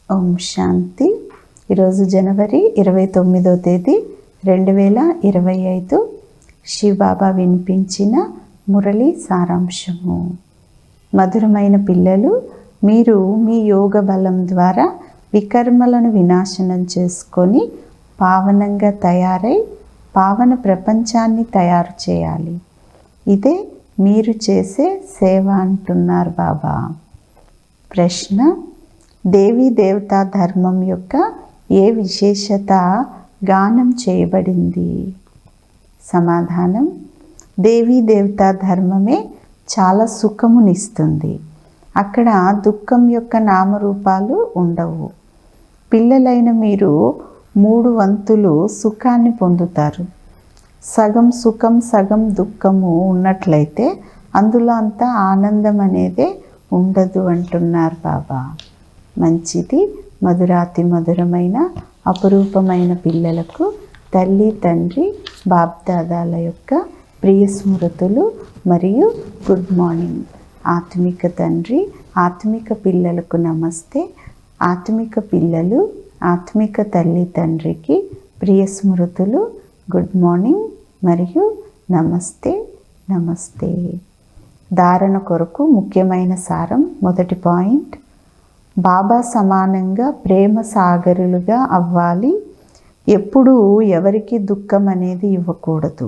ఓం శాంతి. ఈరోజు జనవరి 29వ తేదీ 2025 శివబాబా వినిపించిన మురళి సారాంశము. మధురమైన పిల్లలు, మీరు మీ యోగ బలం ద్వారా వికర్మలను వినాశనం చేసుకొని పావనంగా తయారై పావన ప్రపంచాన్ని తయారు చేయాలి. ఇదే మీరు చేసే సేవ అంటున్నారు బాబా. ప్రశ్న: దేవీ దేవతా ధర్మం యొక్క ఏ విశేషత గానం చేయబడింది? సమాధానం: దేవీ దేవతా ధర్మమే చాలా సుఖమునిస్తుంది. అక్కడ దుఃఖం యొక్క నామరూపాలు ఉండవు. పిల్లలైన మీరు 3 వంతులు సుఖాన్ని పొందుతారు. సగం సుఖం సగం దుఃఖము ఉన్నట్లయితే అందులో అంత ఆనందం అనేదే ఉండదు అంటున్నారు బాబా. మంచిది. మధురాతి మధురమైన అపురూపమైన పిల్లలకు తల్లి తండ్రి బాప్దాదాల యొక్క ప్రియ స్మృతులు మరియు గుడ్ మార్నింగ్. ఆత్మిక తండ్రి ఆత్మిక పిల్లలకు నమస్తే. ఆత్మిక పిల్లలు ఆత్మిక తల్లి తండ్రికి ప్రియ స్మృతులు, గుడ్ మార్నింగ్ మరియు నమస్తే నమస్తే. ధారణ కొరకు ముఖ్యమైన సారం. మొదటి పాయింట్: బాబా సమానంగా ప్రేమ సాగరులుగా అవ్వాలి. ఎప్పుడూ ఎవరికి దుఃఖం అనేది ఇవ్వకూడదు.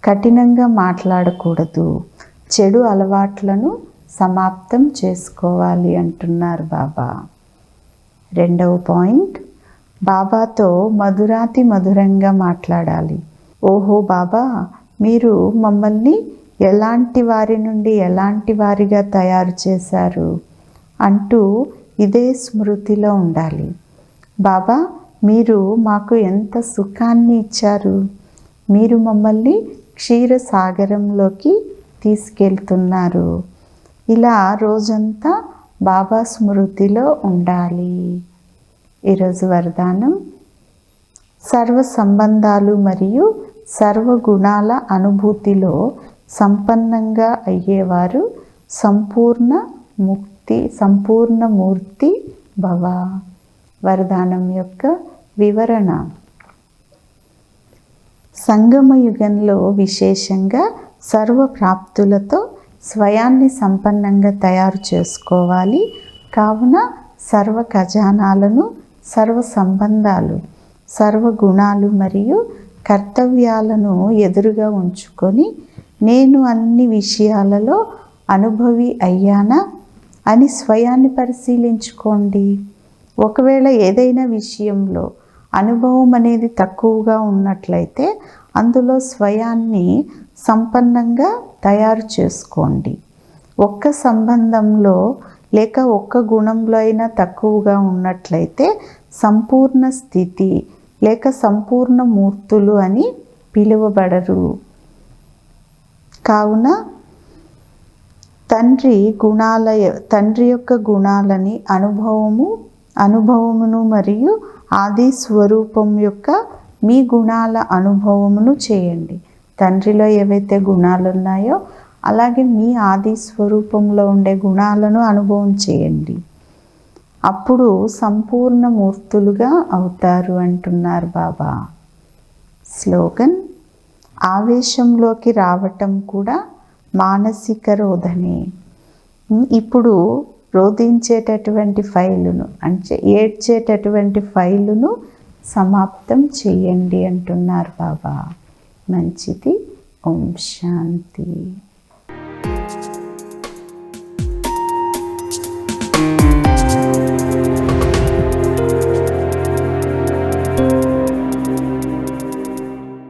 కఠినంగా మాట్లాడకూడదు. చెడు అలవాట్లను సమాప్తం చేసుకోవాలి అంటున్నారు బాబా. రెండవ పాయింట్: బాబాతో మధురాతి మధురంగా మాట్లాడాలి. ఓహో బాబా, మీరు మమ్మల్ని ఎలాంటి వారి నుండి ఎలాంటి వారిగా తయారు చేశారు అంటూ ఇదే స్మృతిలో ఉండాలి. బాబా, మీరు మాకు ఎంత సుఖాన్ని ఇచ్చారు. మీరు మమ్మల్ని క్షీరసాగరంలోకి తీసుకెళ్తున్నారు. ఇలా రోజంతా బాబా స్మృతిలో ఉండాలి. ఈరోజు వరదానం: సర్వ సంబంధాలు మరియు సర్వగుణాల అనుభూతిలో సంపన్నంగా అయ్యేవారు సంపూర్ణ మూర్తి భవ. వరదానం యొక్క వివరణ: సంగమయుగంలో విశేషంగా సర్వ ప్రాప్తులతో స్వయాన్ని సంపన్నంగా తయారు చేసుకోవాలి. కావున సర్వ ఖజానాలను, సర్వ సంబంధాలు, సర్వ గుణాలు మరియు కర్తవ్యాలను ఎదురుగా ఉంచుకొని నేను అన్ని విషయాలలో అనుభవి అయ్యానా అని స్వయాన్ని పరిశీలించుకోండి. ఒకవేళ ఏదైనా విషయంలో అనుభవం అనేది తక్కువగా ఉన్నట్లయితే అందులో స్వయాన్ని సంపన్నంగా తయారు చేసుకోండి. ఒక్క సంబంధంలో లేక ఒక్క గుణంలో అయినా తక్కువగా ఉన్నట్లయితే సంపూర్ణ స్థితి లేక సంపూర్ణ మూర్తులు అని పిలువబడరు. కావున తండ్రి యొక్క గుణాలని అనుభవమును మరియు ఆది స్వరూపం యొక్క మీ గుణాల అనుభవమును చేయండి. తండ్రిలో ఏవైతే గుణాలు ఉన్నాయో అలాగే మీ ఆది స్వరూపంలో ఉండే గుణాలను అనుభవం చేయండి. అప్పుడు సంపూర్ణ మూర్తులుగా అవుతారు అంటున్నారు బాబా. స్లోగన్: ఆవేశంలోకి రావటం కూడా మానసిక రోధనే. ఇప్పుడు రోధించేటటువంటి ఫైలును అంటే ఏడ్చేటటువంటి ఫైలును సమాప్తం చేయండి అంటున్నారు బాబా. మంచిది. ఓం శాంతి.